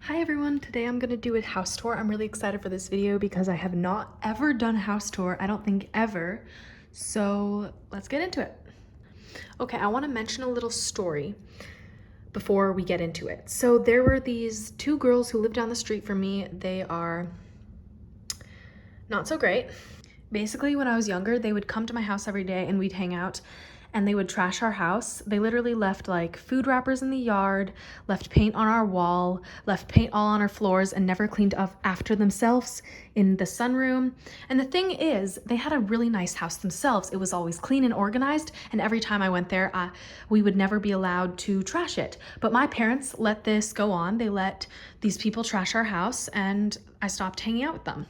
Hi everyone, today I'm gonna do a house tour. I'm really excited for this video because I have not ever done a house tour. I don't think ever. So let's get into it. Okay, I wanna mention a little story before we get into it. So there were these two girls who lived down the street from me. They are not so great. Basically, when I was younger, they would come to my house every day and we'd hang out and they would trash our house. They literally left like food wrappers in the yard, left paint on our wall, left paint all on our floors, and never cleaned up after themselves in the sunroom. And the thing is, they had a really nice house themselves. It was always clean and organized, and every time I went there, we would never be allowed to trash it. But my parents let this go on. They let these people trash our house, and I stopped hanging out with them.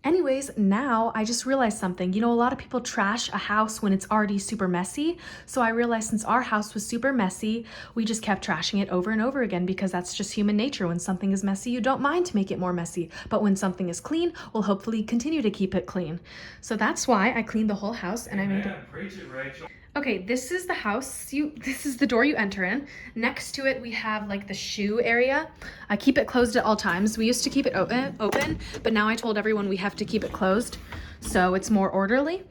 Anyways, now I just realized something. You know, a lot of people trash a house when it's already super messy. So I realized since our house was super messy, we just kept trashing it over and over again because that's just human nature. When something is messy, you don't mind to make it more messy. But when something is clean, we'll hopefully continue to keep it clean. So that's why I cleaned the whole house and I made it. Preach it, Rachel. Okay, this is the house. This is the door you enter in. Next to it, we have like the shoe area. I keep it closed at all times. We used to keep it open, but now I told everyone we have to keep it closed, so it's more orderly.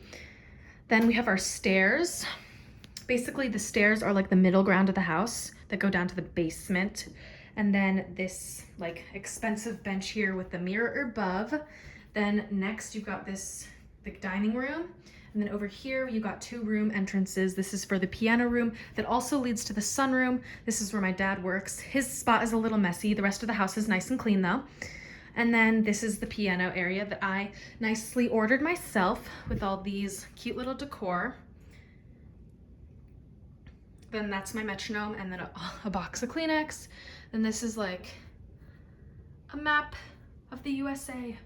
Then we have our stairs. Basically, the stairs are like the middle ground of the house that go down to the basement. And then this like expensive bench here with the mirror above. Then next you've got this the dining room. And then over here, you got two room entrances. This is for the piano room that also leads to the sunroom. This is where my dad works. His spot is a little messy. The rest of the house is nice and clean though. And then this is the piano area that I nicely ordered myself with all these cute little decor. Then that's my metronome and then a box of Kleenex. Then this is like a map of the USA.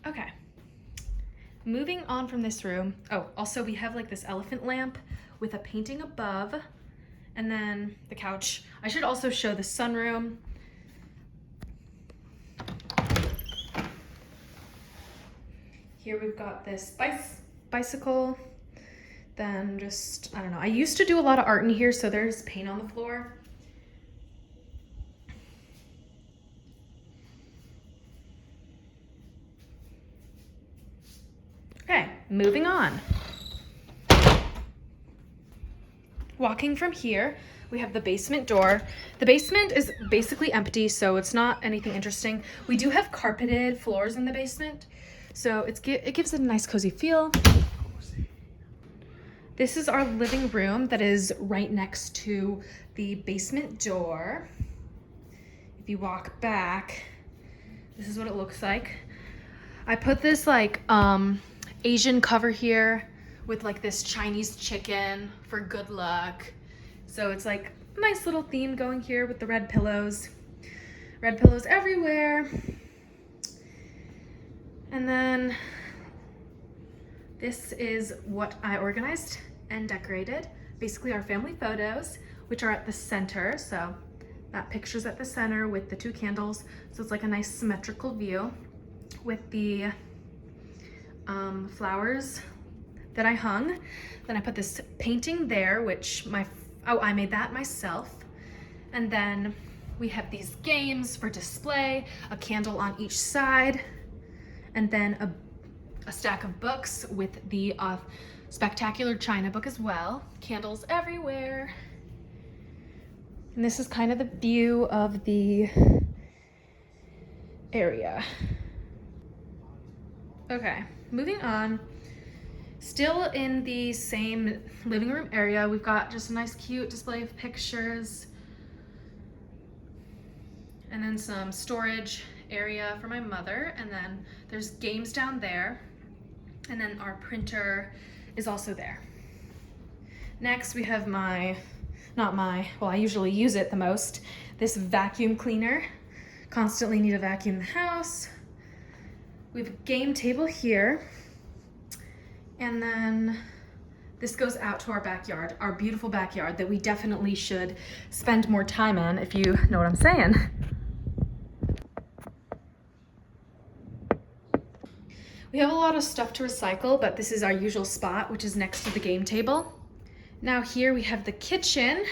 Okay. Moving on from this room, also we have like this elephant lamp with a painting above, and then the couch. I should also show the sunroom. Here we've got this bicycle, then just, I don't know. I used to do a lot of art in here, so there's paint on the floor. Okay, moving on. Walking from here, we have the basement door. The basement is basically empty, so it's not anything interesting. We do have carpeted floors in the basement, so it gives it a nice cozy feel. This is our living room that is right next to the basement door. If you walk back, this is what it looks like. I put this like Asian cover here with like this Chinese chicken for good luck. So it's like a nice little theme going here with the red pillows. Red pillows everywhere. And then this is what I organized and decorated. Basically our family photos, which are at the center. So that picture's at the center with the two candles. So it's like a nice symmetrical view with the flowers that I hung. Then I put this painting there, which I made that myself. And then we have these games for display, a candle on each side, and then a stack of books with the Spectacular China book as well. Candles everywhere. And this is kind of the view of the area. Okay, moving on. Still in the same living room area, we've got just a nice cute display of pictures. And then some storage area for my mother. And then there's games down there. And then our printer is also there. Next we have I usually use it the most, this vacuum cleaner. Constantly need to vacuum the house. We have a game table here. And then this goes out to our backyard, our beautiful backyard that we definitely should spend more time in, if you know what I'm saying. We have a lot of stuff to recycle, but this is our usual spot, which is next to the game table. Now here we have the kitchen,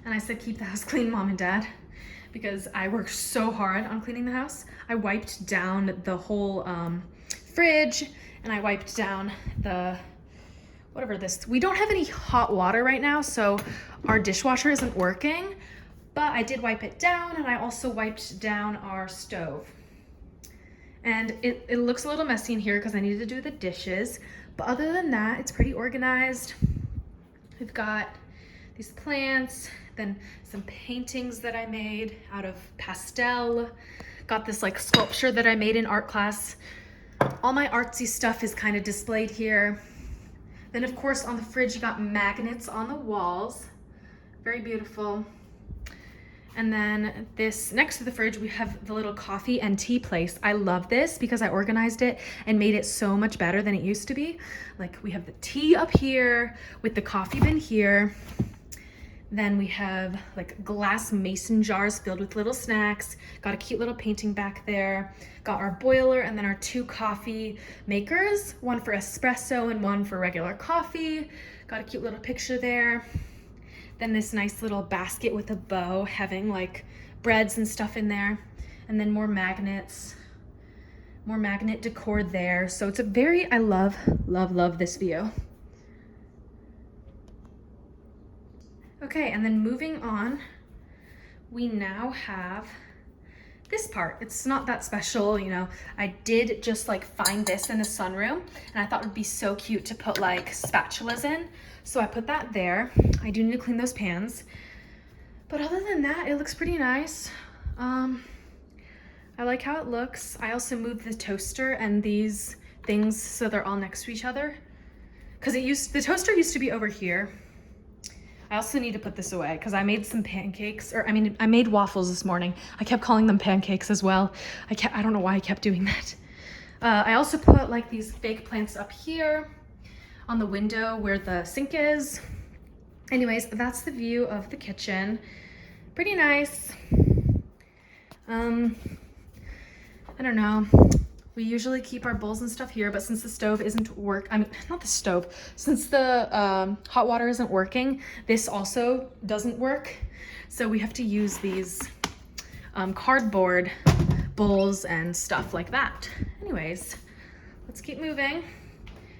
And I said, keep the house clean, Mom and Dad, because I worked so hard on cleaning the house. I wiped down the whole fridge, and I wiped down the, whatever this, we don't have any hot water right now, so our dishwasher isn't working, but I did wipe it down, and I also wiped down our stove. And it looks a little messy in here because I needed to do the dishes, but other than that, it's pretty organized. We've got these plants, then some paintings that I made out of pastel. Got this like sculpture that I made in art class. All my artsy stuff is kind of displayed here. Then of course on the fridge you got magnets on the walls. Very beautiful. And then this next to the fridge, we have the little coffee and tea place. I love this because I organized it and made it so much better than it used to be. Like we have the tea up here with the coffee bin here. Then we have like glass mason jars filled with little snacks. Got a cute little painting back there. Got our boiler and then our 2 coffee makers, one for espresso and one for regular coffee. Got a cute little picture there. Then this nice little basket with a bow having like breads and stuff in there. And then more magnets, more magnet decor there. So it's a very, I love this view. Okay, and then moving on, we now have this part. It's not that special, you know. I did just like find this in the sunroom and I thought it would be so cute to put like spatulas in. So I put that there. I do need to clean those pans. But other than that, it looks pretty nice. I like how it looks. I also moved the toaster and these things so they're all next to each other. Because the toaster used to be over here. I also need to put this away because I made some pancakes, I made waffles this morning. I kept calling them pancakes as well. I don't know why I kept doing that. I also put like these fake plants up here on the window where the sink is. Anyways, that's the view of the kitchen. Pretty nice. I don't know. We usually keep our bowls and stuff here, but since the stove isn't since the hot water isn't working, this also doesn't work. So we have to use these cardboard bowls and stuff like that. Anyways, let's keep moving.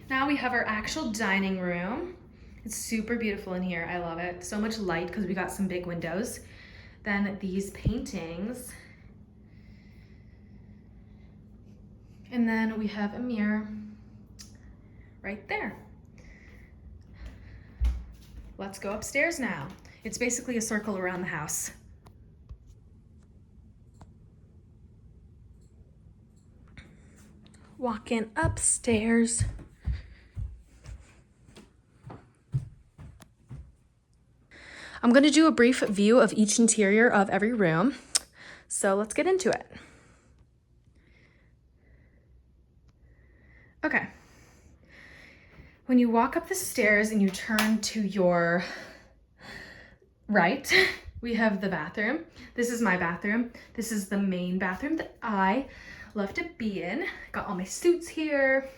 Now we have our actual dining room. It's super beautiful in here. I love it. So much light because we got some big windows. Then these paintings. And then we have a mirror right there. Let's go upstairs now. It's basically a circle around the house. Walking upstairs. I'm going to do a brief view of each interior of every room. So let's get into it. Okay. When you walk up the stairs and you turn to your right, we have the bathroom. This is my bathroom. This is the main bathroom that I love to be in. Got all my suits here.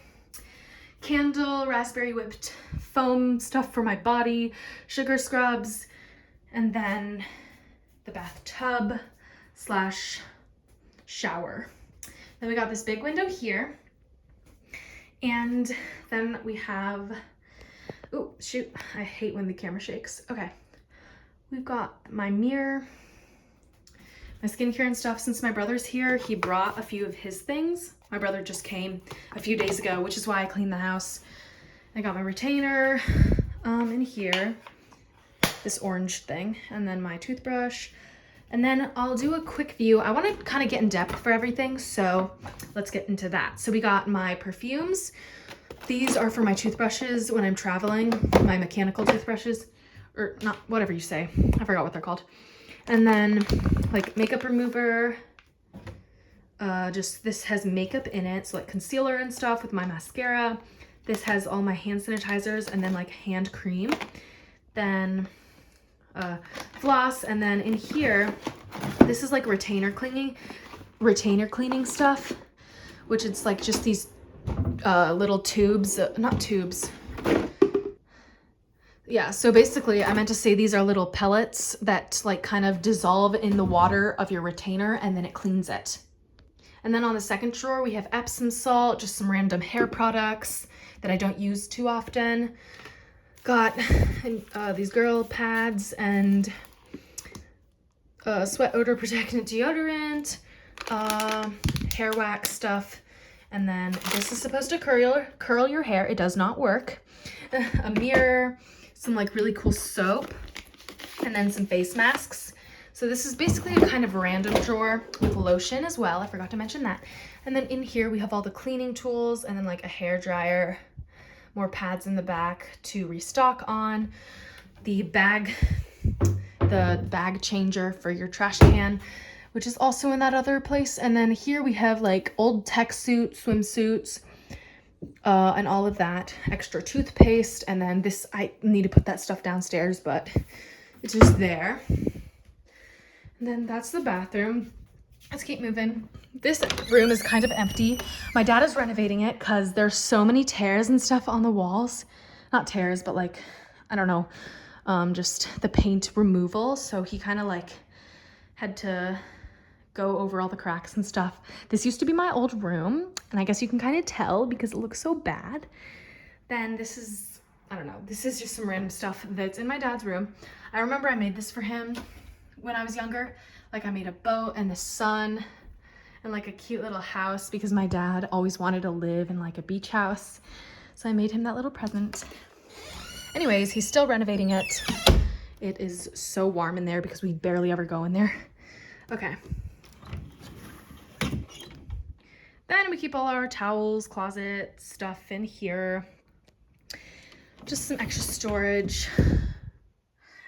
Candle, raspberry whipped foam stuff for my body, sugar scrubs, and then the bathtub / shower. Then we got this big window here. And then we have, oh shoot, I hate when the camera shakes. Okay, we've got my mirror, my skincare and stuff. Since my brother's here, he brought a few of his things. My brother just came a few days ago, which is why I cleaned the house. I got my retainer in here, this orange thing, and then my toothbrush. And then I'll do a quick view. I want to kind of get in depth for everything, so let's get into that. So we got my perfumes. These are for my toothbrushes when I'm traveling, my mechanical toothbrushes, or not, whatever you say. I forgot what they're called. And then like makeup remover. Just this has makeup in it, so like concealer and stuff with my mascara. This has all my hand sanitizers and then like hand cream. Then floss, and then in here, this is like retainer cleaning stuff, which it's like just these little tubes, not tubes. Yeah, so basically I meant to say these are little pellets that like kind of dissolve in the water of your retainer and then it cleans it. And then on the second drawer, we have Epsom salt, just some random hair products that I don't use too often. Got these girl pads and sweat odor protectant deodorant, hair wax stuff. And then this is supposed to curl your hair. It does not work. A mirror, some like really cool soap, and then some face masks. So this is basically a kind of random drawer with lotion as well. I forgot to mention that. And then in here we have all the cleaning tools and then like a hair dryer, more pads in the back to restock on, the bag changer for your trash can, which is also in that other place. And then here we have like old tech suit, swimsuits, and all of that, extra toothpaste. And then this, I need to put that stuff downstairs, but it's just there. And then that's the bathroom. Let's keep moving. This room is kind of empty. My dad is renovating it because there's so many tears and stuff on the walls. Not tears, but like, I don't know, just the paint removal. So he kind of like had to go over all the cracks and stuff. This used to be my old room, and I guess you can kind of tell because it looks so bad. Then this is, I don't know, this is just some random stuff that's in my dad's room. I remember I made this for him when I was younger. Like I made a boat and the sun and like a cute little house because my dad always wanted to live in like a beach house. So I made him that little present. Anyways, he's still renovating it. It is so warm in there because we barely ever go in there. Okay. Then we keep all our towels, closet stuff in here. Just some extra storage.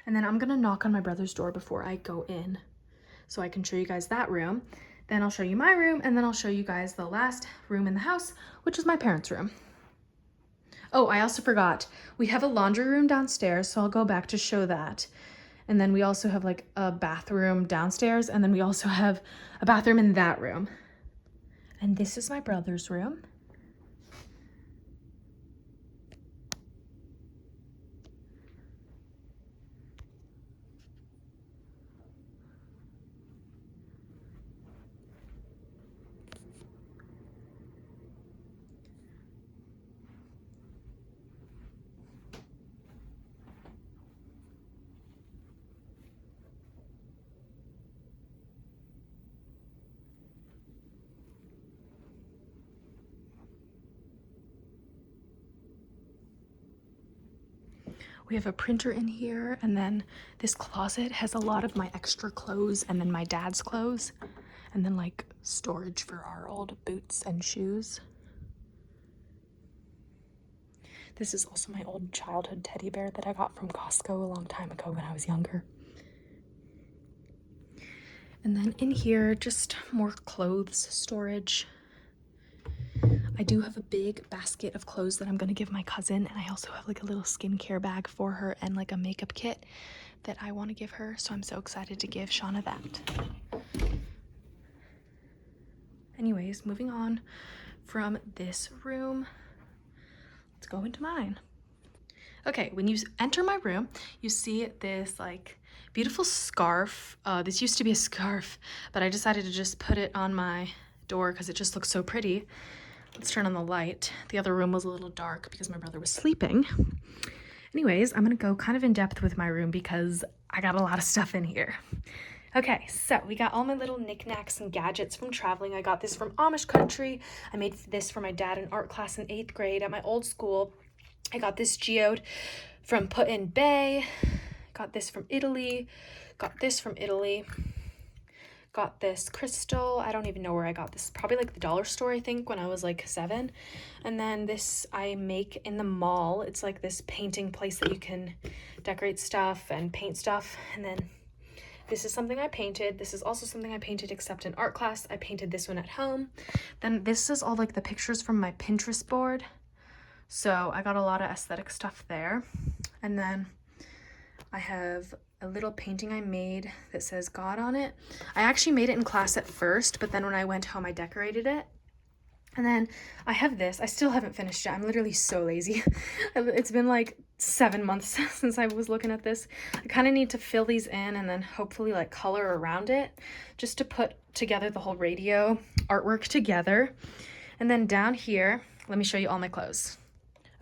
And then I'm gonna knock on my brother's door before I go in so I can show you guys that room. Then I'll show you my room, and then I'll show you guys the last room in the house, which is my parents' room. Oh, I also forgot. We have a laundry room downstairs, so I'll go back to show that. And then we also have like a bathroom downstairs, and then we also have a bathroom in that room. And this is my brother's room. We have a printer in here, and then this closet has a lot of my extra clothes and then my dad's clothes, and then like storage for our old boots and shoes. This is also my old childhood teddy bear that I got from Costco a long time ago when I was younger. And then in here, just more clothes storage. I do have a big basket of clothes that I'm gonna give my cousin, and I also have like a little skincare bag for her and like a makeup kit that I want to give her, so I'm so excited to give Shauna that. Anyways, moving on from this room, let's go into mine. Okay, when you enter my room, you see this like beautiful scarf. This used to be a scarf, but I decided to just put it on my door because it just looks so pretty. Let's turn on the light. The other room was a little dark because my brother was sleeping. Anyways, I'm gonna go kind of in depth with my room because I got a lot of stuff in here. Okay, so we got all my little knickknacks and gadgets from traveling. I got this from Amish country. I made this for my dad in art class in 8th grade at my old school. I got this geode from Put-in-Bay. Got this from Italy. Got this from Italy. Got this crystal. I don't even know where I got this. Probably like the dollar store, I think, when I was like 7. And then this I make in the mall. It's like this painting place that you can decorate stuff and paint stuff. And then this is something I painted. This is also something I painted except in art class. I painted this one at home. Then this is all like the pictures from my Pinterest board. So I got a lot of aesthetic stuff there. And then I have a little painting I made that says God on it. I actually made it in class at first, but then when I went home, I decorated it. And then I have this. I still haven't finished it. I'm literally so lazy. It's been like 7 months since I was looking at this. I kind of need to fill these in and then hopefully like color around it just to put together the whole radio artwork together. And then down here, let me show you all my clothes.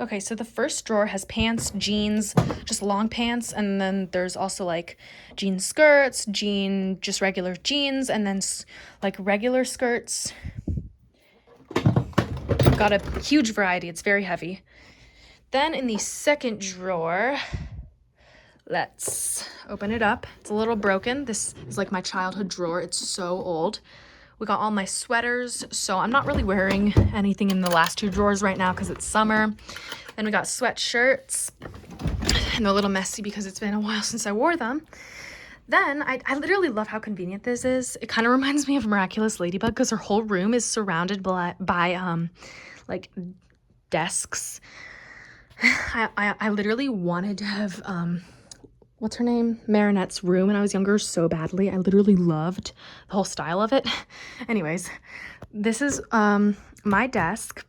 Okay, so the first drawer has pants, jeans, just long pants, and then there's also like jean skirts, just regular jeans, and then like regular skirts. Got a huge variety. It's very heavy. Then in the second drawer, let's open it up. It's a little broken. This is like my childhood drawer. It's so old. We got all my sweaters, so I'm not really wearing anything in the last 2 drawers right now because it's summer. Then we got sweatshirts, and they're a little messy because it's been a while since I wore them. Then I literally love how convenient this is. It kind of reminds me of Miraculous Ladybug because her whole room is surrounded by like desks. I literally wanted to have what's her name? Marinette's room when I was younger so badly. I literally loved the whole style of it. Anyways, this is my desk.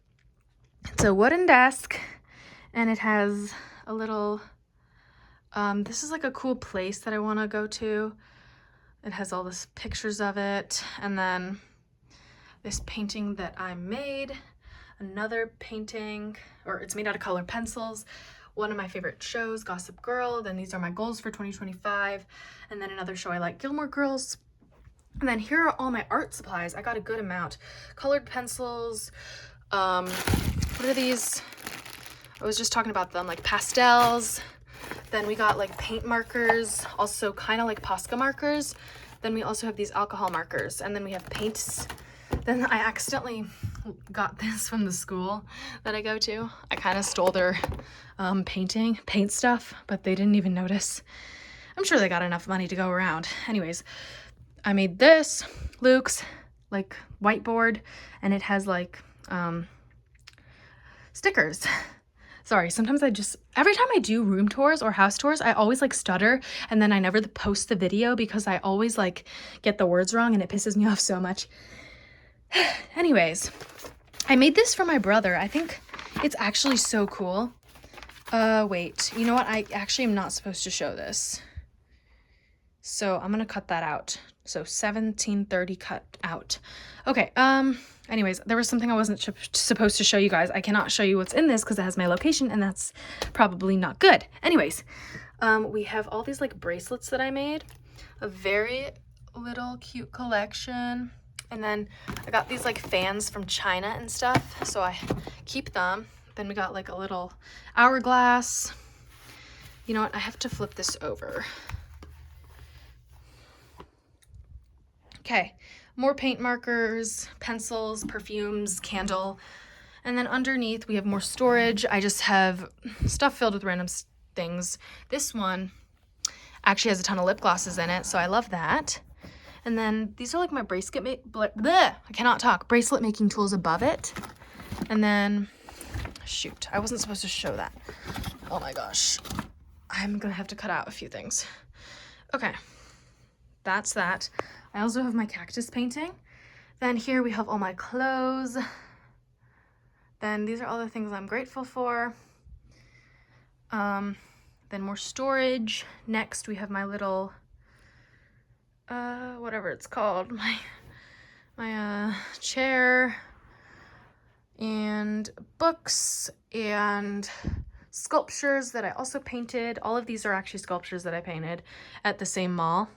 It's a wooden desk, and it has a little this is like a cool place that I want to go to. It has all this pictures of it, and then this painting that I made, another painting, or it's made out of colored pencils, one of my favorite shows, Gossip Girl. Then these are my goals for 2025, and then another show I like, Gilmore Girls. And then here are all my art supplies. I got a good amount. Colored pencils, what are these? I was just talking about them, like pastels. Then we got like paint markers, also kind of like Posca markers. Then we also have these alcohol markers, and then we have paints. Then I accidentally got this from the school that I go to. I kind of stole their paint stuff, but they didn't even notice. I'm sure they got enough money to go around. Anyways, I made this, Luke's, like whiteboard, and it has like stickers. Sorry, sometimes every time I do room tours or house tours, I always like stutter, and then I never post the video because I always like get the words wrong and it pisses me off so much. Anyways, I made this for my brother. I think it's actually so cool. Wait, you know what? I actually am not supposed to show this. So I'm gonna cut that out. So 1730 cut out. Okay, anyways, there was something I wasn't supposed to show you guys. I cannot show you what's in this because it has my location, and that's probably not good. Anyways, we have all these like bracelets that I made. A very little cute collection. And then I got these like fans from China and stuff, so I keep them. Then we got like a little hourglass. You know what? I have to flip this over. Okay, more paint markers, pencils, perfumes, candle. And then underneath we have more storage. I just have stuff filled with random things. This one actually has a ton of lip glosses in it, so I love that. And then these are like my bracelet making tools above it. And then, shoot, I wasn't supposed to show that. Oh my gosh. I'm gonna have to cut out a few things. Okay, that's that. I also have my cactus painting. Then here we have all my clothes. Then these are all the things I'm grateful for. Then more storage. Next we have my little whatever it's called, my chair, and books, and sculptures that I also painted. All of these are actually sculptures that I painted at the same mall.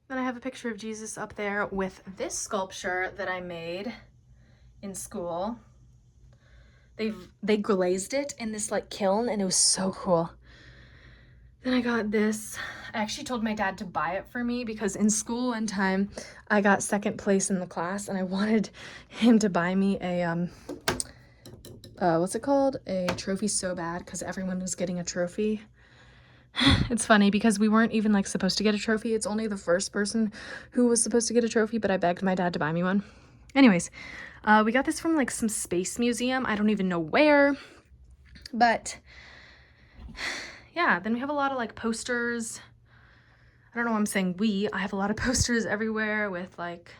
Then I have a picture of Jesus up there with this sculpture that I made in school. They glazed it in this like kiln, and it was so cool. Then I got this. I actually told my dad to buy it for me because in school one time I got second place in the class, and I wanted him to buy me a what's it called? A trophy so bad because everyone was getting a trophy. It's funny because we weren't even like supposed to get a trophy. It's only the first person who was supposed to get a trophy, but I begged my dad to buy me one. Anyways, we got this from like some space museum. I don't even know where, but yeah, then we have a lot of like posters. I don't know why I'm saying we. I have a lot of posters everywhere with like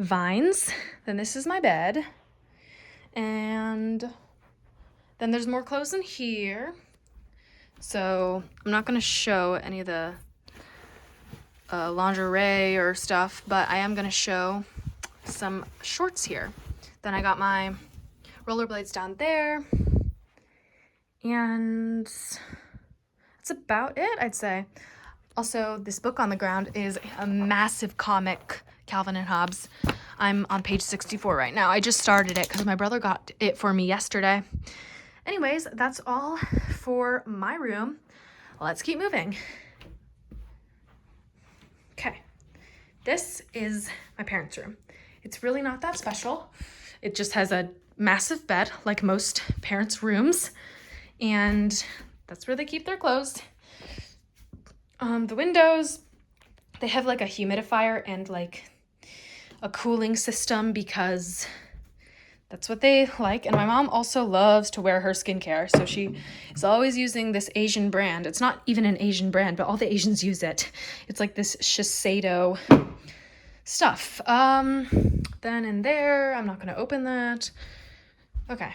vines. Then this is my bed. And then there's more clothes in here. So I'm not going to show any of the lingerie or stuff, but I am going to show some shorts here. Then I got my rollerblades down there. And that's about it, I'd say. Also, this book on the ground is a massive comic, Calvin and Hobbes. I'm on page 64 right now. I just started it because my brother got it for me yesterday. Anyways, that's all for my room. Let's keep moving. Okay, this is my parents' room. It's really not that special. It just has a massive bed, like most parents' rooms, and that's where they keep their clothes. The windows, they have like a humidifier and like a cooling system because that's what they like. And my mom also loves to wear her skincare, so she is always using this Asian brand. It's not even an Asian brand, but all the Asians use it. It's like this Shiseido stuff. Then in there, I'm not going to open that. Okay.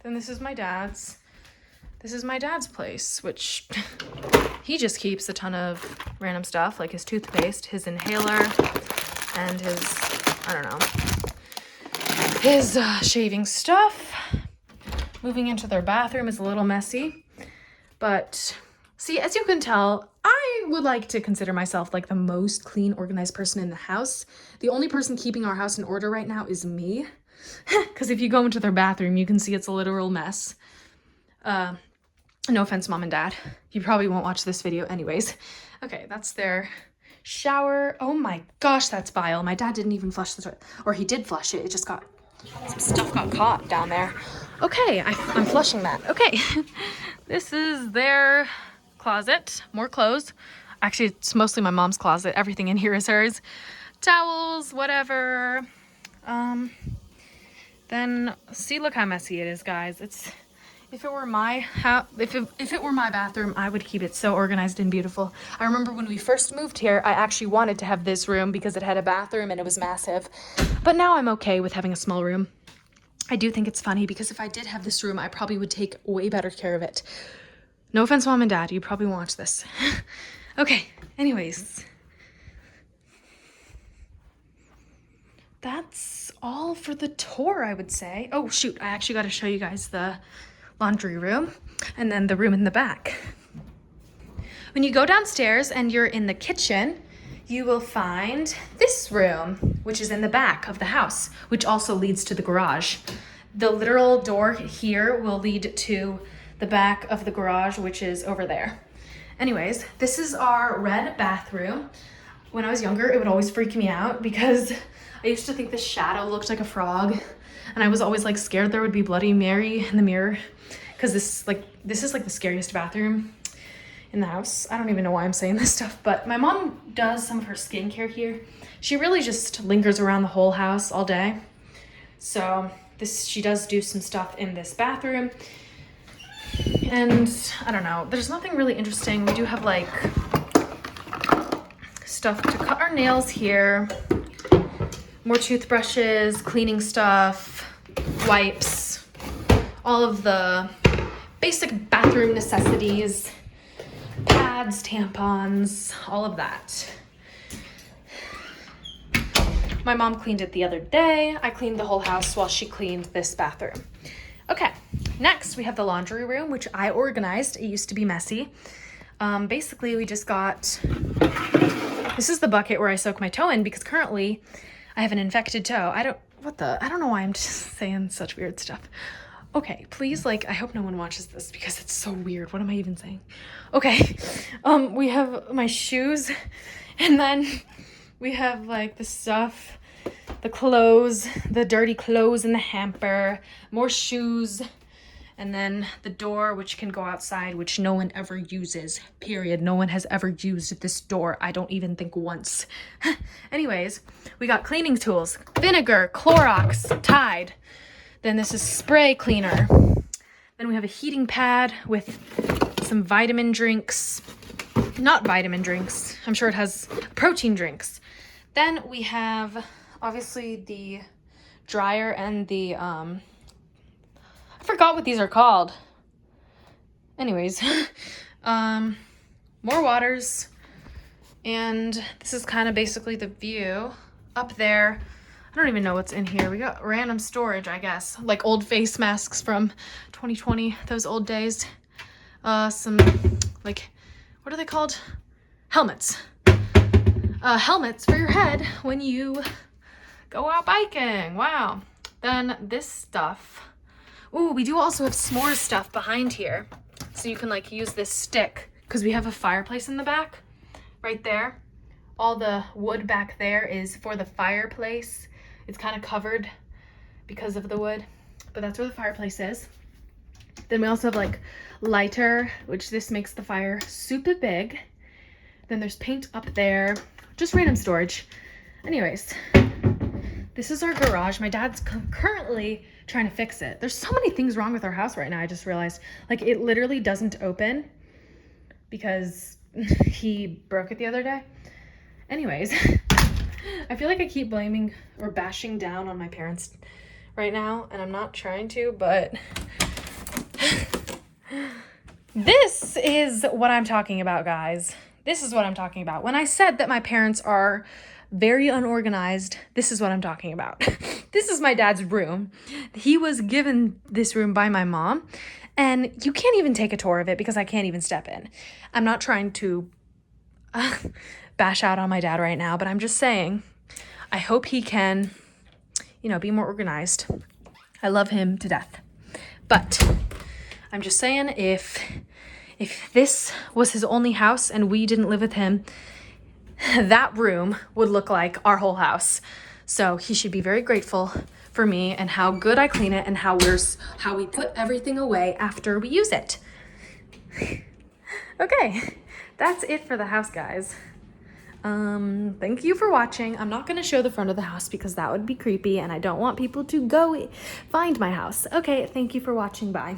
Then this is my dad's. This is my dad's place, which he just keeps a ton of random stuff, like his toothpaste, his inhaler, and his, I don't know, his shaving stuff. Moving into their bathroom is a little messy, but see, as you can tell, I would like to consider myself like the most clean, organized person in the house. The only person keeping our house in order right now is me, because if you go into their bathroom, you can see it's a literal mess. No offense, Mom and Dad. You probably won't watch this video anyways. Okay, that's their shower. Oh my gosh, that's bile. My dad didn't even flush the toilet. Or he did flush it. It just got, some stuff got caught down there. Okay, I'm flushing that. Okay, this is their closet. More clothes. Actually, it's mostly my mom's closet. Everything in here is hers. Towels, whatever. Then, see, look how messy it is, guys. If it were my house, if it were my bathroom, I would keep it so organized and beautiful. I remember when we first moved here, I actually wanted to have this room because it had a bathroom and it was massive. But now I'm okay with having a small room. I do think it's funny because if I did have this room, I probably would take way better care of it. No offense, Mom and Dad, you probably won't watch this. Okay, anyways. That's all for the tour, I would say. Oh, shoot, I actually got to show you guys the laundry room and then the room in the back. When you go downstairs and you're in the kitchen, you will find this room, which is in the back of the house, which also leads to the garage. The literal door here will lead to the back of the garage, which is over there. Anyways, this is our red bathroom. When I was younger, it would always freak me out because I used to think the shadow looked like a frog, and I was always like scared there would be Bloody Mary in the mirror because this is like the scariest bathroom in the house. I don't even know why I'm saying this stuff, but my mom does some of her skincare here. She really just lingers around the whole house all day. So she does do some stuff in this bathroom. And I don't know, there's nothing really interesting. We do have like stuff to cut our nails here, more toothbrushes, cleaning stuff, wipes, all of the basic bathroom necessities, pads, tampons, all of that. My mom cleaned it the other day. I cleaned the whole house while she cleaned this bathroom. Okay, next we have the laundry room, which I organized. It used to be messy. Basically, we just got, this is the bucket where I soak my toe in because currently I have an infected toe. I don't know why I'm just saying such weird stuff. Okay, please, like, I hope no one watches this because it's so weird. What am I even saying? Okay, we have my shoes, and then we have, like, the stuff, the clothes, the dirty clothes in the hamper, more shoes, and then the door, which can go outside, which no one ever uses, period. No one has ever used this door. I don't even think once. Anyways, we got cleaning tools, vinegar, Clorox, Tide. Then this is spray cleaner. Then we have a heating pad with some vitamin drinks. Not vitamin drinks. I'm sure it has protein drinks. Then we have Obviously the dryer and the, I forgot what these are called. Anyways, more waters. And this is kind of basically the view. Up there, I don't even know what's in here. We got random storage, I guess. Like old face masks from 2020, those old days. Some, like, what are they called? Helmets. Helmets for your head when you go out biking. Wow. Then this stuff. Ooh, we do also have s'mores stuff behind here. So you can like use this stick because we have a fireplace in the back right there. All the wood back there is for the fireplace. It's kind of covered because of the wood, but that's where the fireplace is. Then we also have like lighter, which this makes the fire super big. Then there's paint up there, just random storage. Anyways, this is our garage. My dad's currently trying to fix it. There's so many things wrong with our house right now. I just realized, like, it literally doesn't open because he broke it the other day. Anyways, I feel like I keep blaming or bashing down on my parents right now, and I'm not trying to, but this is what I'm talking about, guys. This is what I'm talking about. When I said that my parents are very unorganized, this is what I'm talking about. This is my dad's room. He was given this room by my mom, and you can't even take a tour of it because I can't even step in. I'm not trying to bash out on my dad right now, but I'm just saying, I hope he can, you know, be more organized. I love him to death. But I'm just saying, if this was his only house and we didn't live with him, that room would look like our whole house. So he should be very grateful for me and how good I clean it and how we put everything away after we use it. Okay, that's it for the house, guys. Thank you for watching. I'm not gonna show the front of the house because that would be creepy and I don't want people to go find my house. Okay, thank you for watching. Bye.